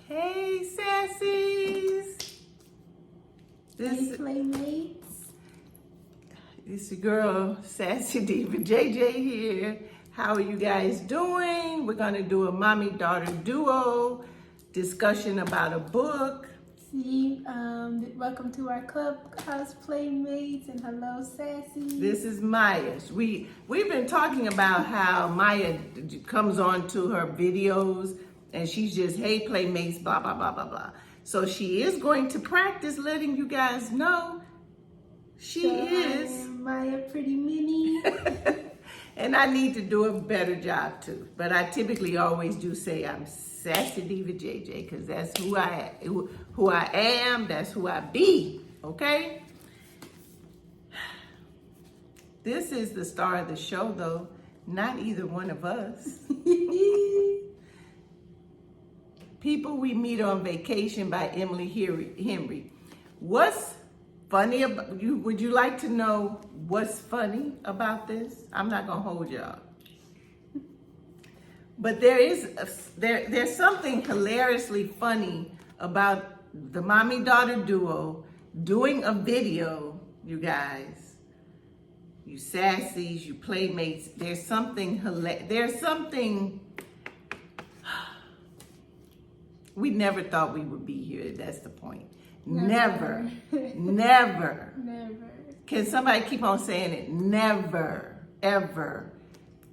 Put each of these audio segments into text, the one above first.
Hey, sassies. Hey, playmates. It's your girl, Sassy Diva JJ here. How are you guys doing? We're going to do a mommy-daughter duo discussion about a book. See, welcome to our clubhouse playmates, and hello, Sassy. This is Maya. We've been talking about how Maya comes on to her videos and she's just, hey, playmates, blah, blah, blah, blah, blah. So she is going to practice letting you guys know she is. I am Maya Pretty Mini. And I need to do a better job too. But I typically always do say I'm Sassy Diva JJ because that's who I am, that's who I be, okay? This is the star of the show though, not either one of us. People We Meet on Vacation by Emily Henry. What's funny about you? Would you like to know what's funny about this? I'm not gonna hold y'all. But there's something hilariously funny about the mommy-daughter duo doing a video, you guys. You sassies, you playmates. There's something we never thought we would be here. That's the point. Never. Never. Never. Can somebody keep on saying it? Never, ever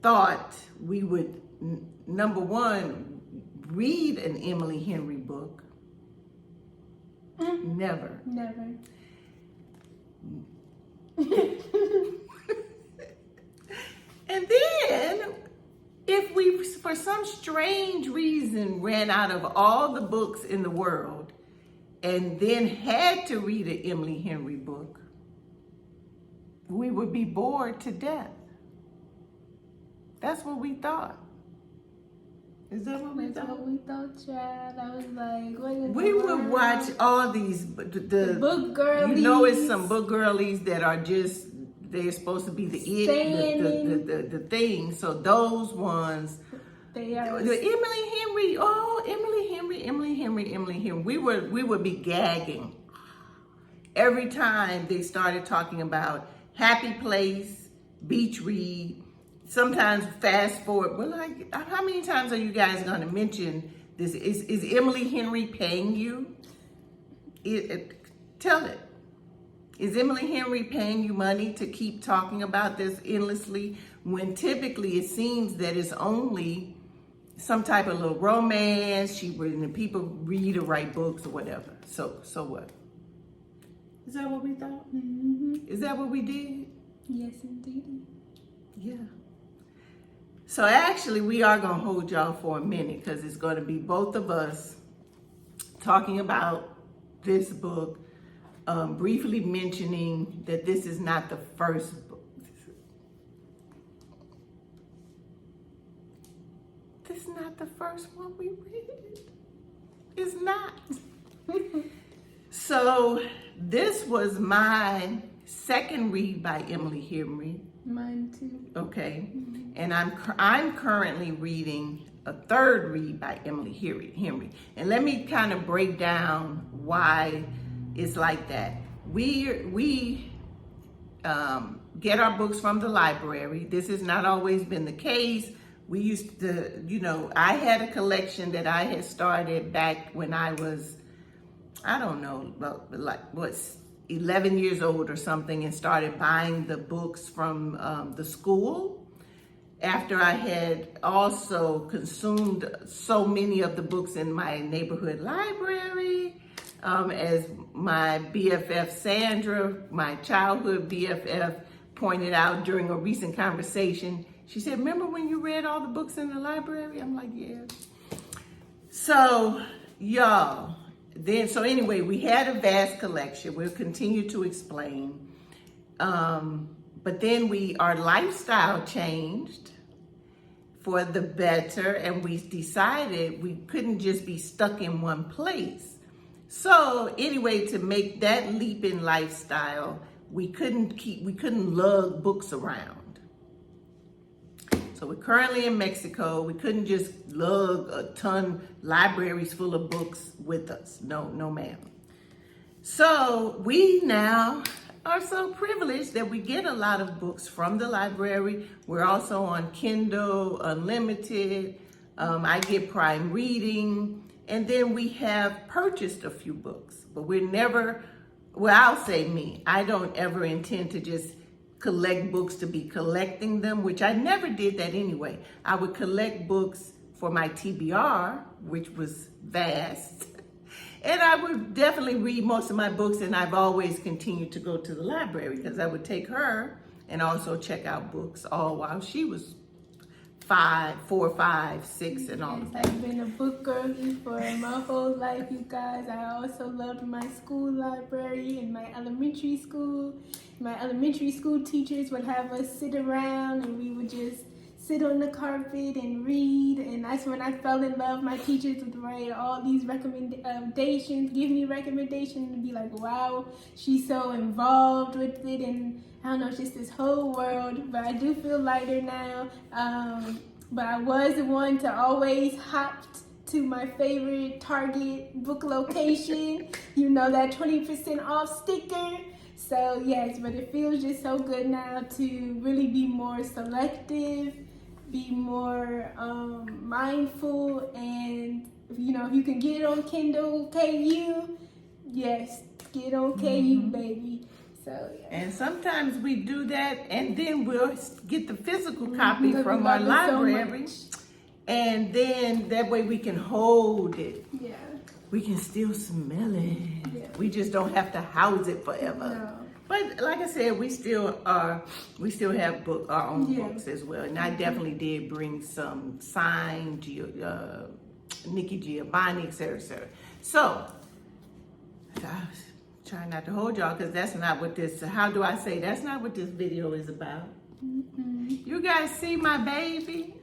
thought we would, number one, read an Emily Henry book. Never. Never. And then, if we, for some strange reason, ran out of all the books in the world and then had to read an Emily Henry book, we would be bored to death. That's what we thought. Is that what we That's thought? what we thought, child. I was like, what in We the would world? watch all these, The book girlies. You know, it's some book girlies that are just, they're supposed to be the thing. So those ones, They are. the Emily Henry, Emily Henry. We would be gagging every time they started talking about Happy Place, Beach Read. Sometimes fast forward. We're like, how many times are you guys going to mention this? Is Emily Henry paying you? Tell it. Is Emily Henry paying you money to keep talking about this endlessly when typically it seems that it's only some type of little romance, people read or write books or whatever. So what? Is that what we thought? Mm-hmm. Is that what we did? Yes, indeed. Yeah. So actually we are going to hold y'all for a minute because it's going to be both of us talking about this book, briefly mentioning that this is not the first book. This is not the first one we read. It's not. So this was my second read by Emily Henry. Mine too. Okay, and I'm currently reading a third read by Emily Henry. And let me kind of break down why it's like that. We get our books from the library. This has not always been the case. We used to, I had a collection that I had started back when I was, I don't know, like what's 11 years old or something, and started buying the books from the school after I had also consumed so many of the books in my neighborhood library. As my BFF Sandra, my childhood BFF, pointed out during a recent conversation, she said, remember when you read all the books in the library? I'm like, yeah. So, y'all, so anyway, we had a vast collection. We'll continue to explain. But then our lifestyle changed for the better, and we decided we couldn't just be stuck in one place. So anyway, to make that leap in lifestyle, we couldn't lug books around. So we're currently in Mexico. We couldn't just lug a ton, libraries full of books with us. No, ma'am. So we now are so privileged that we get a lot of books from the library. We're also on Kindle Unlimited. I get Prime Reading. And then we have purchased a few books, but we're never, well, I'll say me, I don't ever intend to just collect books to be collecting them, which I never did that anyway. I would collect books for my TBR, which was vast. And I would definitely read most of my books, and I've always continued to go to the library because I would take her and also check out books all while she was 4, 5, 6, and all of that. I've been a book girly for my whole life, you guys. I also loved my school library in my elementary school. My elementary school teachers would have us sit around and we would just sit on the carpet and read, and that's when I fell in love. My teachers would write all these recommendations, give me recommendations, and be like, wow, she's so involved with it, and I don't know, it's just this whole world. But I do feel lighter now. But I was the one to always hop to my favorite Target book location, you know, that 20% off sticker. So yes, but it feels just so good now to really be more selective, be more mindful, and you know, if you can get it on Kindle KU, yes, get it on KU, baby. So yeah. And sometimes we do that, and then we'll get the physical copy from our library, and then that way we can hold it. Yeah. We can still smell it. Yeah. We just don't have to house it forever. No. But like I said, we still have our own books as well. And I definitely did bring some signed Nikki Giovanni, et cetera, et cetera. So I was trying not to hold y'all because that's not what this, that's not what this video is about. You guys see my baby?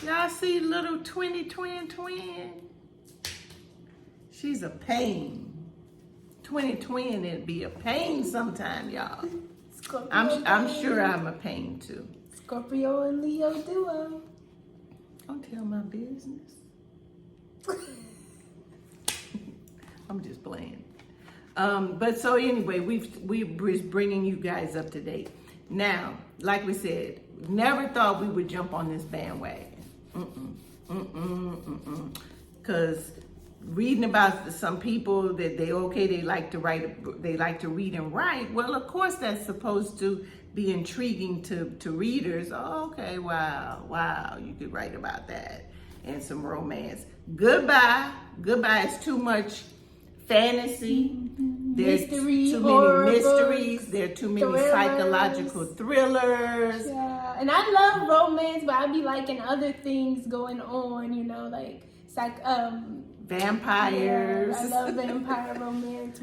Y'all see little twin? She's a pain. Twin, it'd be a pain sometime, y'all. I'm sure I'm a pain too. Scorpio and Leo duo. Don't tell my business. I'm just playing. But so anyway, we're bringing you guys up to date. Now, like we said, never thought we would jump on this bandwagon. Because reading about some people that they like to write, they like to read and write. Well, of course, that's supposed to be intriguing to readers. Oh, okay, wow, you could write about that and some romance. Goodbye. It's too much fantasy. There's Mystery, too horror many mysteries. books, There are too many thrillers. psychological thrillers. Yeah, and I love romance, but I be liking other things going on, you know, like Vampires. Yeah, I love vampire romance.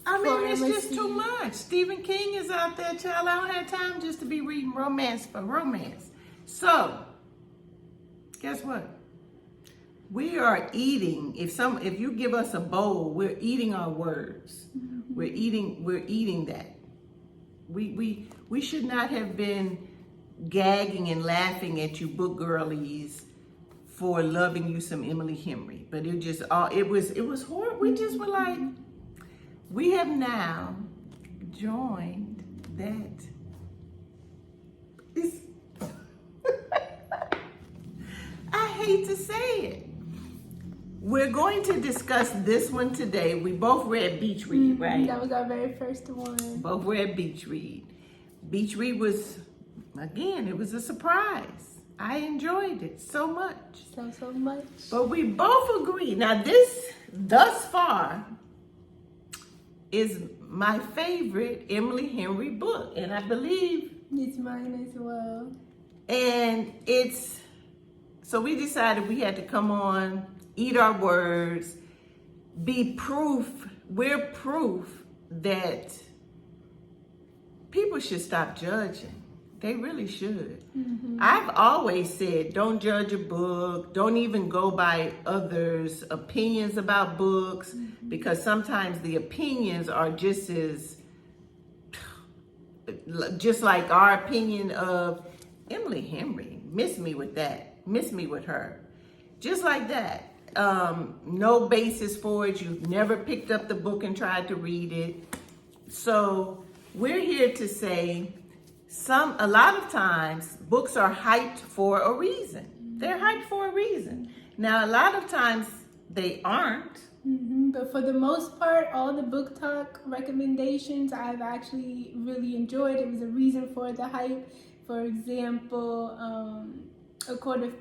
I mean, it's just too much. Stephen King is out there, child. I don't have time just to be reading romance for romance. So, guess what? We are eating. If you give us a bowl, we're eating our words. Mm-hmm. We're eating that. We should not have been gagging and laughing at you book girlies for loving you some Emily Henry. But it was horrible. We just were like, we have now joined that. I hate to say it. We're going to discuss this one today. We both read Beach Read, right? That was our very first one. Both read Beach Read. Beach Read was, again, it was a surprise. I enjoyed it so much. So much. But we both agree. Now this, thus far, is my favorite Emily Henry book. And I believe it's mine as well. And so we decided we had to come on, eat our words, be proof. We're proof that people should stop judging. They really should. Mm-hmm. I've always said, don't judge a book. Don't even go by others' opinions about books, because sometimes the opinions are just like our opinion of Emily Henry, miss me with that. Miss me with her. Just like that. No basis for it. You've never picked up the book and tried to read it. So we're here to say a lot of times books are hyped for a reason. They're hyped for a reason. Now, a lot of times they aren't. But for the most part, all the book talk recommendations I've actually really enjoyed. It was a reason for the hype. For example, A Court of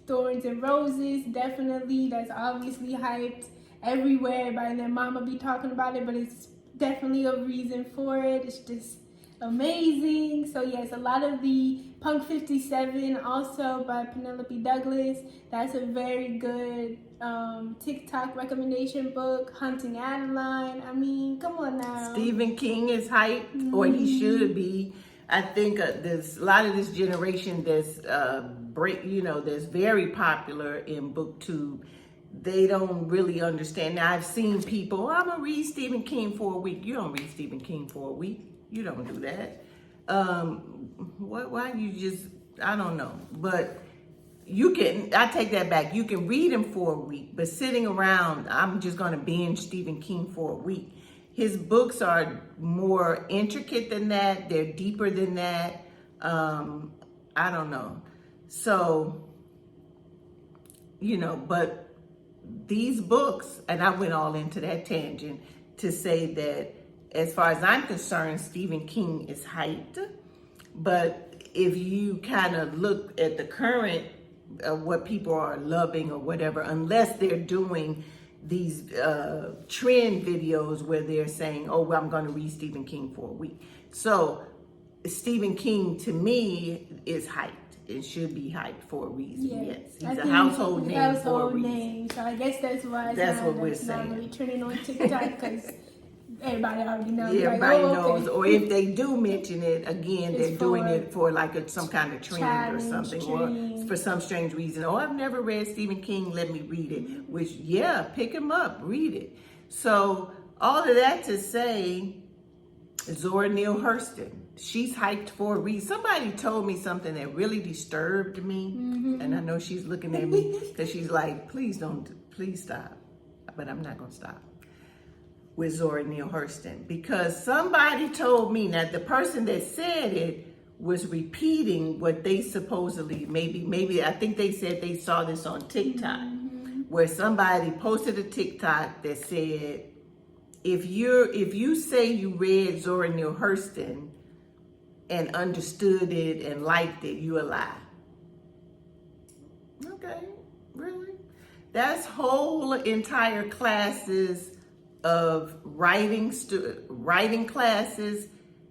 Thorns and Roses, definitely. That's obviously hyped everywhere. By their mama be talking about it, but it's definitely a reason for it. It's just amazing. So yes, a lot of the Punk 57, also by Penelope Douglas. That's a very good TikTok recommendation book. Hunting Adeline. I mean, come on now. Stephen King is hyped, or he should be. I think there's a lot of this generation that's that's very popular in BookTube. They don't really understand. Now, I've seen people, I'm gonna read Stephen King for a week. You don't read Stephen King for a week. You don't do that. Why you just, I don't know. But you can, I take that back. You can read him for a week, but sitting around, I'm just gonna binge Stephen King for a week. His books are more intricate than that. They're deeper than that. I don't know. So, but these books, and I went all into that tangent to say that as far as I'm concerned, Stephen King is hyped. But if you kind of look at the current, what people are loving or whatever, unless they're doing these trend videos where they're saying, oh, well, I'm going to read Stephen King for a week. So Stephen King, to me, is hyped. It should be hyped for a reason. Yes, he's a household name for a reason. So I guess that's why that's what we're saying. Not really trending on TikTok because everybody already knows. Yeah, everybody knows. Or if they do mention it, again, they're doing it for like some kind of trend or something, or for some strange reason. Oh, I've never read Stephen King, let me read it. Which, yeah, pick him up, read it. So all of that to say, Zora Neale Hurston, she's hyped for a reason. Somebody told me something that really disturbed me, and I know she's looking at me because she's like, please stop. But I'm not gonna stop with Zora Neale Hurston, because somebody told me, now the person that said it was repeating what they supposedly, maybe I think they said they saw this on TikTok, where somebody posted a TikTok that said, if you say you read Zora Neale Hurston and understood it and liked it, you a lie. Okay, really? That's whole entire classes of writing classes,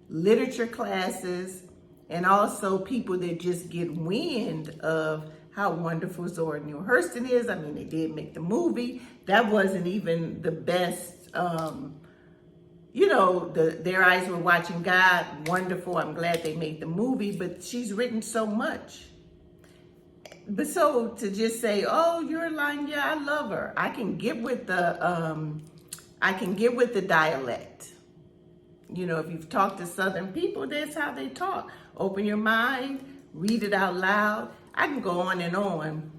literature classes, and also people that just get wind of how wonderful Zora Neale Hurston is. I mean, they did make the movie. That wasn't even the best. Their eyes were watching God. Wonderful. I'm glad they made the movie, but she's written so much. But so to just say, oh, you're lying. Yeah, I love her. I can get with the dialect. If you've talked to Southern people, that's how they talk. Open your mind, read it out loud. I can go on and on,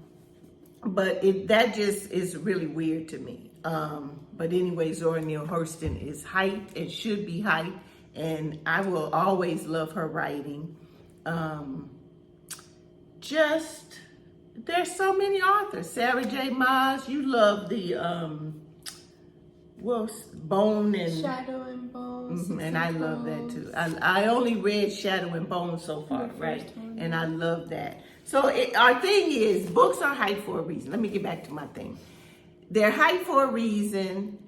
but that just is really weird to me. But anyway, Zora Neale Hurston is hyped and should be hyped, and I will always love her writing. There's so many authors. Sarah J. Maas, you love the Bone and Shadow and Bones. And I love that too. I only read Shadow and Bone so far, right? And I love that. So our thing is, books are hyped for a reason. Let me get back to my thing. They're hyped for a reason.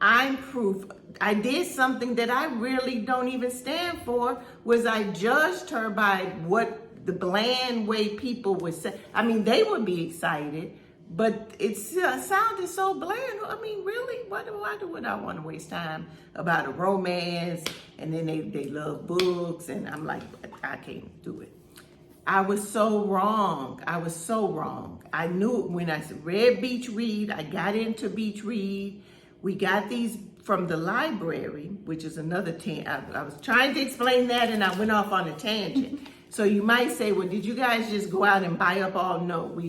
I'm proof. I did something that I really don't even stand for, was I judged her by what the bland way people would say. I mean, they would be excited, but it sounded so bland. I mean, really? Why would I want to waste time about a romance? And then they love books, and I'm like, I can't do it. I was so wrong. I knew when I read Beach Read, I got into Beach Read. We got these from the library, which is another I was trying to explain that and I went off on a tangent. So you might say, well, did you guys just go out and buy up all? No,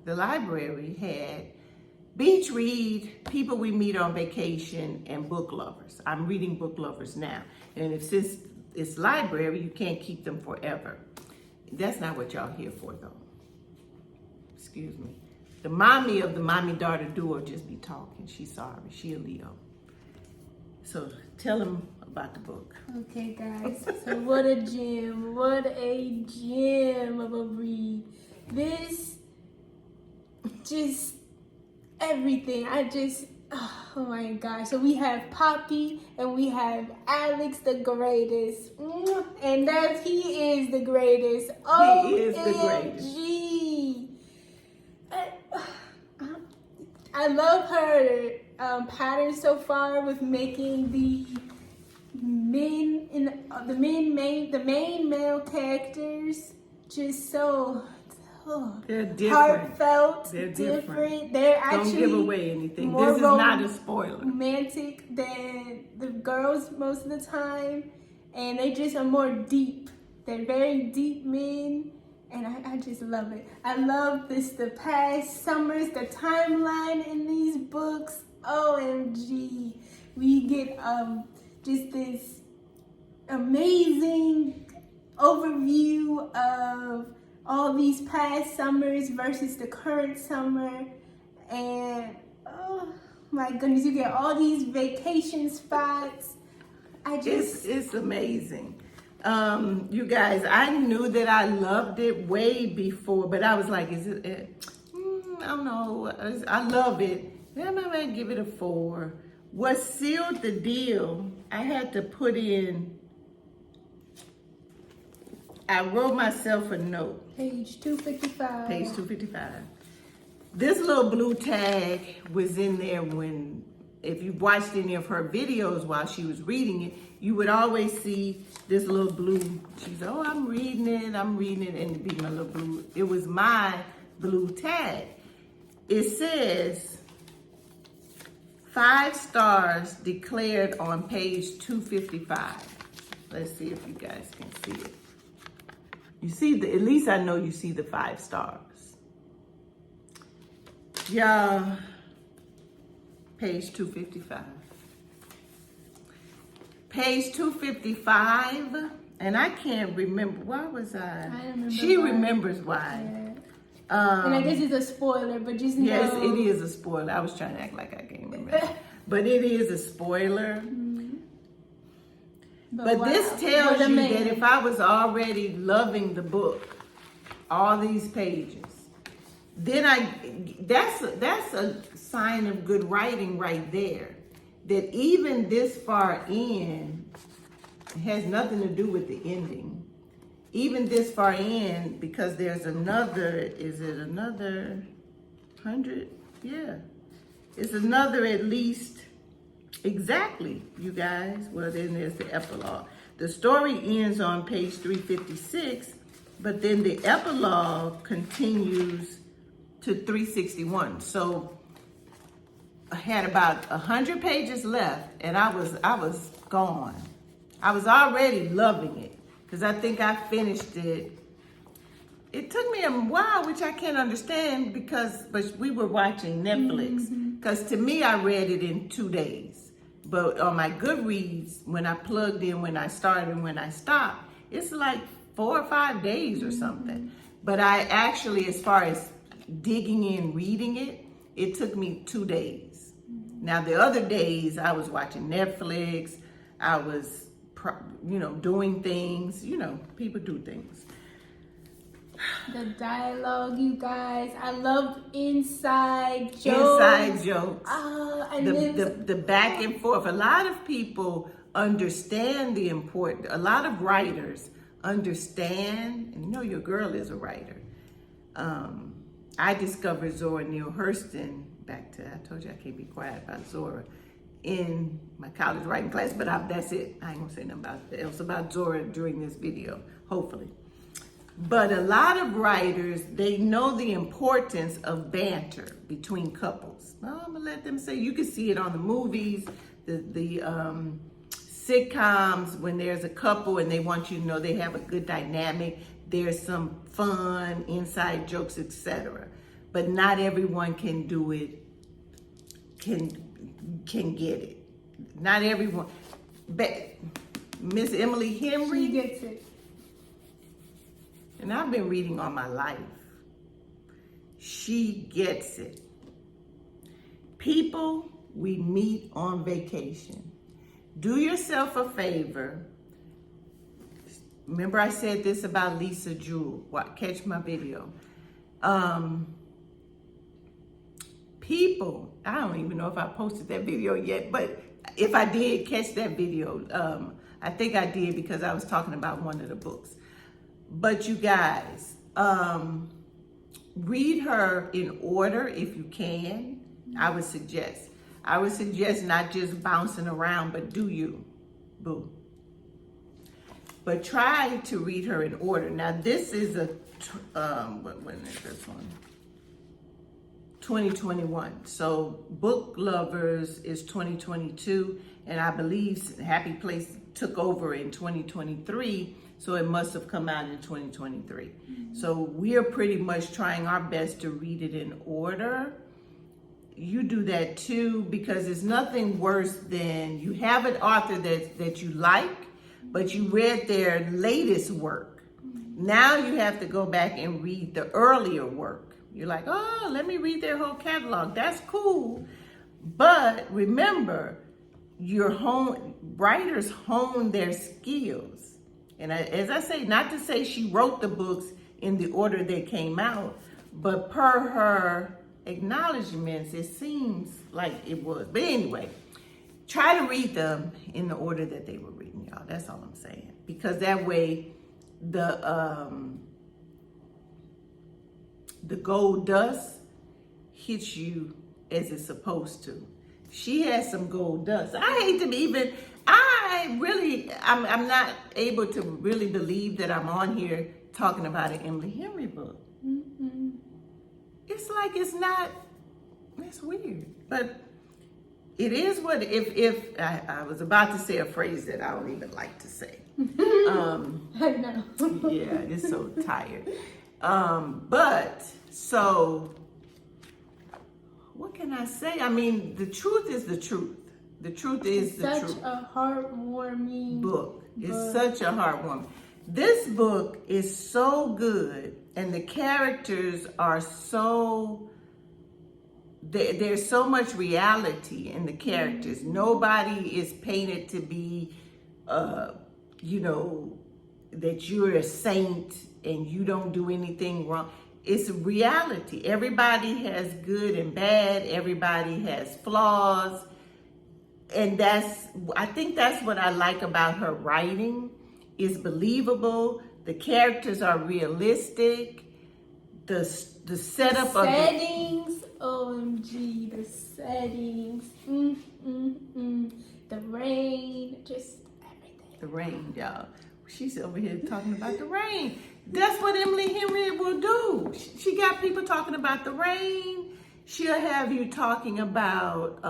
the library had beach read, people we meet on vacation, and book lovers. I'm reading book lovers now. And since it's library, you can't keep them forever. That's not what y'all here for though. Excuse me. The mommy of the mommy-daughter duo just be talking. She's sorry, she a Leo. So tell them about the book. Okay, guys. So what a gem of a read. This, just everything. Oh my gosh. So we have Poppy and we have Alex, the greatest. And he is the greatest. Oh, he is the greatest. I love her pattern so far with making the main male characters just so they're different. Heartfelt. They're different. They're actually don't give away anything. More this is not a spoiler. Romantic than the girls most of the time, and they just are more deep. They're very deep men. And I just love it. I love the past summers, the timeline in these books. OMG. We get just this amazing overview of all these past summers versus the current summer. And oh my goodness, you get all these vacation spots. It's amazing. You guys, I knew that I loved it way before, but I was like, I don't know. I love it. I'm going to give it a 4. What sealed the deal, I had to put in, I wrote myself a note. Page 255. Page 255. This little blue tag was in there if you watched any of her videos while she was reading it, you would always see this little blue. She's, I'm reading it, and it'd be my little blue. It was my blue tag. It says 5 stars declared on page 255. Let's see if you guys can see it. You see at least I know you see the 5 stars. Y'all, page 255. Page 255, and I can't remember. Why was I? I remember. She remembers why. Yeah. And I guess it's a spoiler, but just know. Yes, it is a spoiler. I was trying to act like I can't remember. But it is a spoiler. Mm-hmm. But wow. this tells you that if I was already loving the book, all these pages, then that's a sign of good writing right there. That even this far in, it has nothing to do with the ending. Even this far in, because there's another, is it another 100? Yeah. It's another at least, exactly, you guys. Well, then there's the epilogue. The story ends on page 356, but then the epilogue continues to 361. So I had about 100 pages left, and I was gone. I was already loving it because I think I finished it. It took me a while, which I can't understand but we were watching Netflix. Because to me, I read it in 2 days. But on my Goodreads, when I plugged in, when I started and when I stopped, it's like 4 or 5 days or something. But I actually, as far as digging in, reading it, it took me 2 days. Now, the other days, I was watching Netflix. I was, doing things. People do things. The dialogue, you guys. I love inside jokes. Inside jokes. And the back and forth. A lot of people understand the importance. A lot of writers understand, and your girl is a writer. I discovered Zora Neale Hurston, I told you I can't be quiet about Zora, in my college writing class, but that's it. I ain't gonna say nothing else about Zora during this video, hopefully. But a lot of writers, they know the importance of banter between couples. Well, I'm gonna let them say, you can see it on the movies, the sitcoms when there's a couple and they want you to know they have a good dynamic. There's some fun, inside jokes, etc. But not everyone can do it, can get it. Not everyone. But Miss Emily Henry. She gets it. And I've been reading all my life. She gets it. People we meet on vacation. Do yourself a favor. Remember I said this about Lisa Jewell. Catch my video. People, I don't even know if I posted that video yet, but if I did, catch that video. I think I did because I was talking about one of the books. But you guys, read her in order if you can. I would suggest not just bouncing around, but do you, boo. But try to read her in order. Now this is a, when is this one? 2021. So Book Lovers is 2022, and I believe Happy Place took over in 2023, so it must have come out in 2023. So we're pretty much trying our best to read it in order. You do that too, because it's nothing worse than you have an author that you like, but you read their latest work. Now you have to go back and read the earlier work. You're like, oh, let me read their whole catalog. That's cool. But remember, writers hone their skills. And as I say, not to say she wrote the books in the order they came out, but per her acknowledgments, it seems like it was. But anyway, try to read them in the order that they were written, y'all. That's all I'm saying. Because that way, the gold dust hits you as it's supposed to. She has some gold dust. I'm not able to really believe that I'm on here talking about an Emily Henry book. Mm-hmm. It's like it's weird. But it is what, if I was about to say a phrase that I don't even like to say. I know. Yeah, it's so tired. But so what can I say? I mean, the truth is the truth. The truth is the truth. Such a heartwarming book. It's such a heartwarming. This book is so good, and the characters are so. There's so much reality in the characters. Nobody is painted to be, that you're a saint and you don't do anything wrong. It's reality. Everybody has good and bad. Everybody has flaws. And I think that's what I like about her writing. It's believable. The characters are realistic. The setup of settings. OMG, the settings. The rain, just everything. The rain, y'all. She's over here talking about the rain. That's what Emily Henry will do. She got people talking about the rain. She'll have you talking about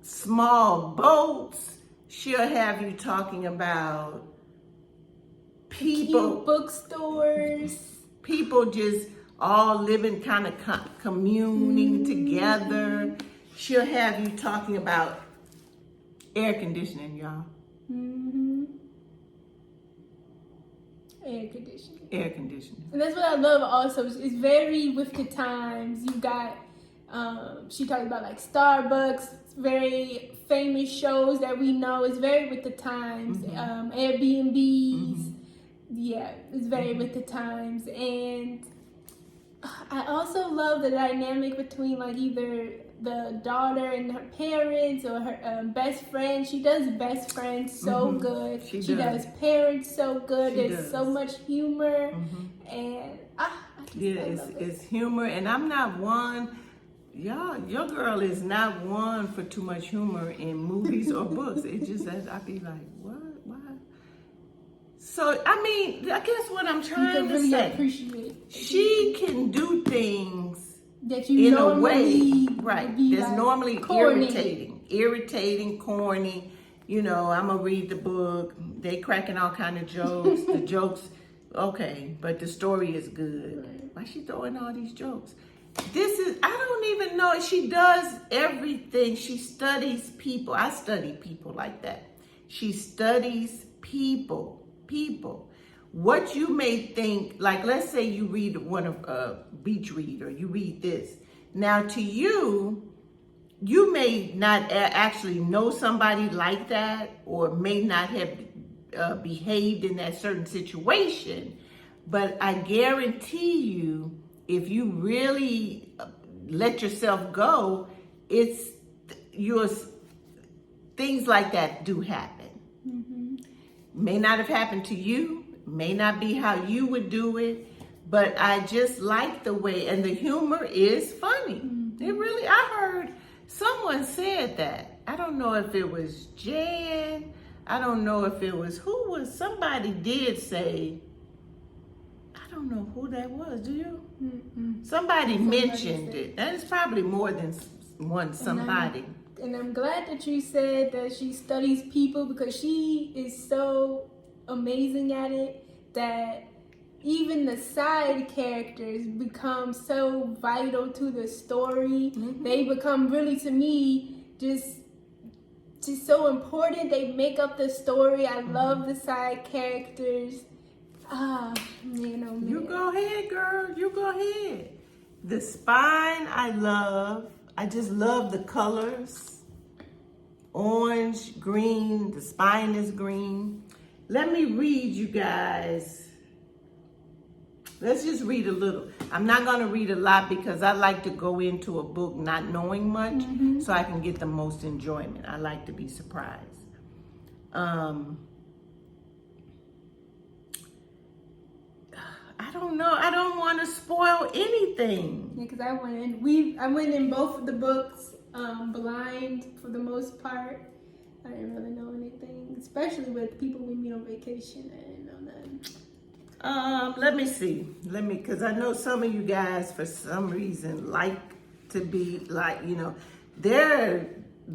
small boats. She'll have you talking about people. Cute bookstores. People just all living kind of communing together. She'll have you talking about air conditioning, y'all. Mm-hmm. Air conditioning. Air conditioning. And that's what I love also. It's very with the times. You got, she talked about like Starbucks, very famous shows that we know. It's very with the times. Mm-hmm. Airbnbs. Mm-hmm. Yeah, it's very with the times. And I also love the dynamic between like either the daughter and her parents or her best friend. She does best friends so good. She does parents so good. There's so much humor. And it's humor. And I'm not one, your girl is not one for too much humor in movies or books. It just, I'd be like, what? Why? So, I mean, I guess what I'm trying to really say, appreciate she can do things that you in a way, right? that's like normally corny. irritating. irritating, corny. You know, I'm gonna read the book. They cracking all kind of jokes. The jokes, okay, but the story is good. Right. Why she throwing all these jokes? I don't even know. She does everything. She studies people. I study people like that. She studies people. What you may think, like let's say you read one of Beach Read, or you read this. Now to you, you may not actually know somebody like that, or may not have behaved in that certain situation, but I guarantee you, if you really let yourself go, things like that do happen. Mm-hmm. May not have happened to you, may not be how you would do it, but I just like the way, and the humor is funny. Mm-hmm. It really, I heard someone said that. I don't know if it was Jan, I don't know if it was, somebody did say, I don't know who that was, do you? Mm-mm. Somebody mentioned it. That is probably more than one somebody. And I'm glad that you said that she studies people, because she is so amazing at it that even the side characters become so vital to the story. Mm-hmm. They become really, to me, just so important. They make up the story. I love the side characters. Ah, man, oh man. You go ahead, girl. You go ahead. The spine, I love. I just love the colors. Orange, green. The spine is green. Let me read you guys. Let's just read a little. I'm not going to read a lot because I like to go into a book not knowing much, so I can get the most enjoyment. I like to be surprised. I don't know. I don't want to spoil anything. Yeah, because I went in both of the books blind for the most part. I didn't really know anything, especially with people we meet on vacation. I didn't know that. Let me see. Because I know some of you guys, for some reason, like to be like, you know, there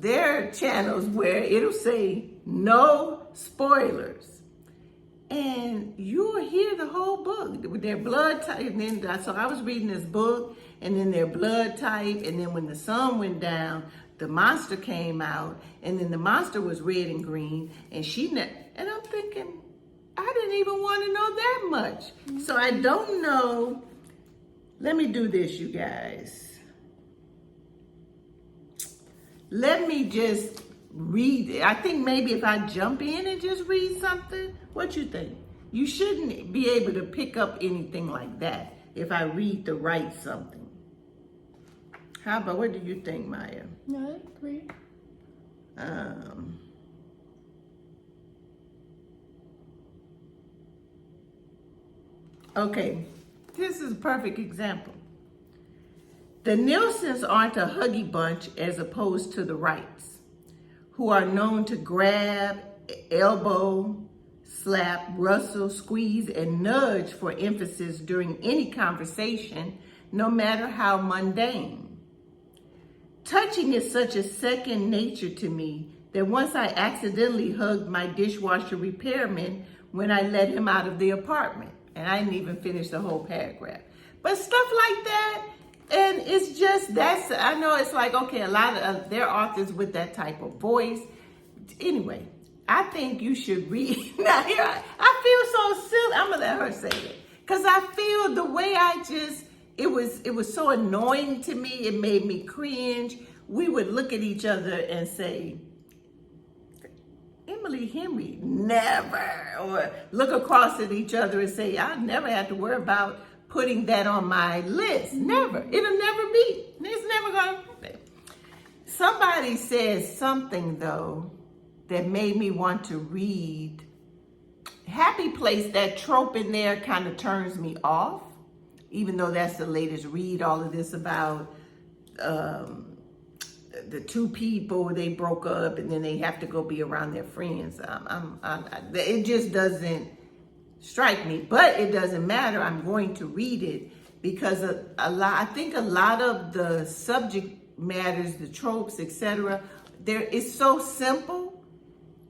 are channels where it'll say no spoilers. And you'll hear the whole book with their blood type. And then, so I was reading this book, and then their blood type. And then when the sun went down, the monster came out, and then the monster was red and green. And and I'm thinking, I didn't even want to know that much. So I don't know. Let me do this, you guys. Let me just read it. I think maybe if I jump in and just read something, what you think? You shouldn't be able to pick up anything like that if I read to write something. How about, what do you think, Maya? No, I agree. Okay, this is a perfect example. The Nielsen's aren't a huggy bunch as opposed to the Wrights, who are known to grab, elbow, slap, rustle, squeeze, and nudge for emphasis during any conversation, no matter how mundane. Touching is such a second nature to me that once I accidentally hugged my dishwasher repairman when I let him out of the apartment. And I didn't even finish the whole paragraph. But stuff like that, and it's just, I know it's like, okay, a lot of there are authors with that type of voice. Anyway, I think you should read. Now here, I feel so silly. I'm gonna let her say it. Because I feel the way it was so annoying to me. It made me cringe. We would look at each other and say, Emily Henry, never. Or look across at each other and say, I never had to worry about putting that on my list. Never. It'll never be. It's never going to happen. Somebody says something, though, that made me want to read. Happy Place, that trope in there kind of turns me off, even though that's the latest read, all of this about the two people, they broke up and then they have to go be around their friends. It just doesn't strike me, but it doesn't matter. I'm going to read it because I think a lot of the subject matters, the tropes, etc., it's so simple.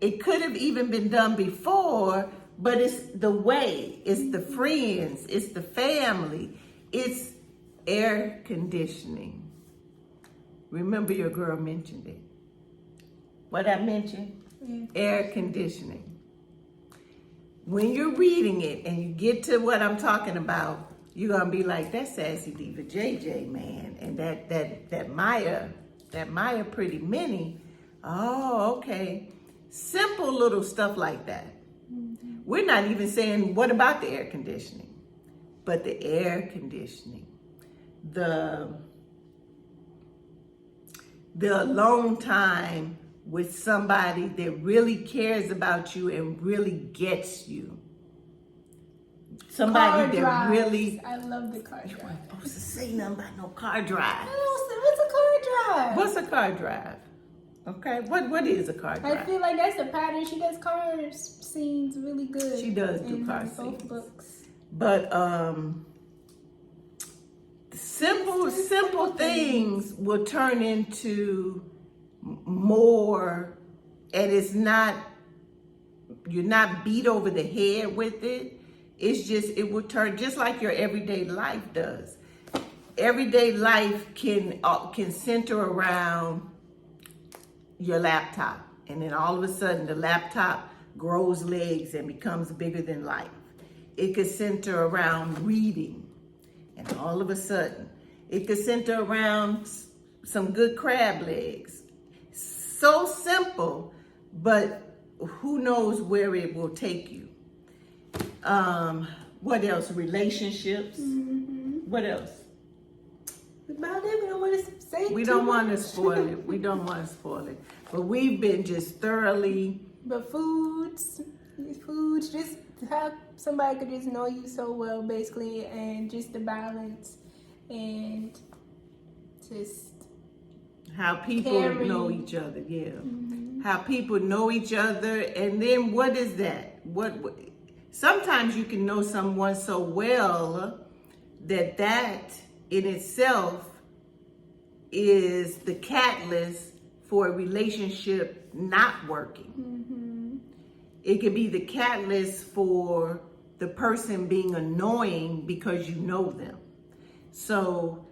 It could have even been done before, but it's the way, it's the friends, it's the family, it's air conditioning. Remember your girl mentioned it. What I mentioned? Air conditioning. When you're reading it and you get to what I'm talking about, you're gonna be like, that's Sassy Diva JJ, man. And that Maya Pretty Mini. Oh, okay. Simple little stuff like that. We're not even saying, what about the air conditioning? But the air conditioning, the alone time with somebody that really cares about you and really gets you. Somebody that really... I love the car drive. You weren't supposed to say nothing about no car drive. What's a car drive? What's a car drive? Okay, what is a car drive? I feel like that's the pattern. She does car scenes really good. She does do car both scenes. books. But simple things will turn into more, and it's not, you're not beat over the head with it. It's just, it will turn just like your everyday life does. Everyday life can center around your laptop, and then all of a sudden the laptop grows legs and becomes bigger than life. It could center around reading, and all of a sudden it could center around some good crab legs. So simple, but who knows where it will take you. What else? Relationships. What else? About it, we don't want to say We don't want to spoil it. We don't want to spoil it. But we've been just thoroughly... But foods, just how somebody could just know you so well, basically, and just the balance, and just... How people caring. know each other, yeah. How people know each other, and then what is that? What? Sometimes you can know someone so well that in itself is the catalyst for a relationship not working. It could be the catalyst for the person being annoying because you know them. So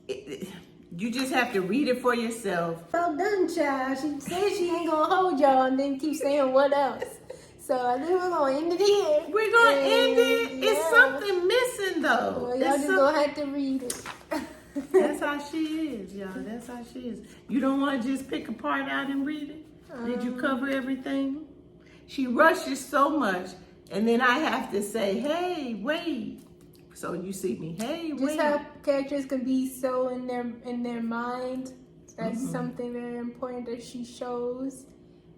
you just have to read it for yourself. Well done, child. She said she ain't gonna hold y'all and then keep saying what else. So I think we're gonna end it here. We're gonna end it. Yeah. It's something missing though. Well, y'all just gonna have to read it. That's how she is, y'all. That's how she is. You don't want to just pick a part out and read it? Did you cover everything? She rushes so much, and then I have to say, hey, wait. So you see me, hey, wait. Just how characters can be so in their mind. That's something very important that she shows.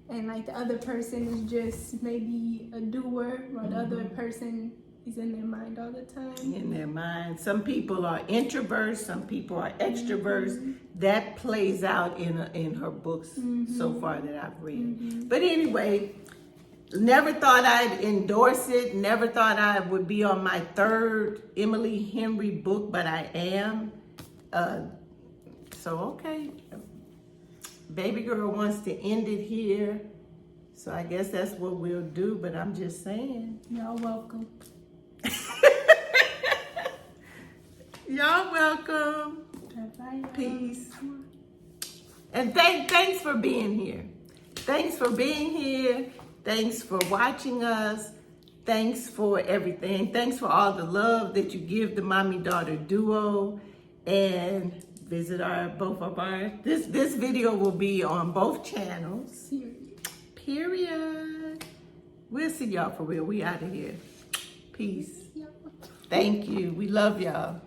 And like the other person is just maybe a doer, or the other person is in their mind all the time. In their mind. Some people are introverts, some people are extroverts. That plays out in her books so far that I've read. But anyway, never thought I'd endorse it. Never thought I would be on my third Emily Henry book, but I am. So, okay. Baby girl wants to end it here. So I guess that's what we'll do, but I'm just saying. Y'all welcome. Y'all welcome. Bye-bye. Peace. And thanks for being here. Thanks for being here. Thanks for watching us. Thanks for everything. Thanks for all the love that you give the mommy-daughter duo. And visit both of our, this video will be on both channels. Period. We'll see y'all for real. We out of here. Peace. Thank you. We love y'all.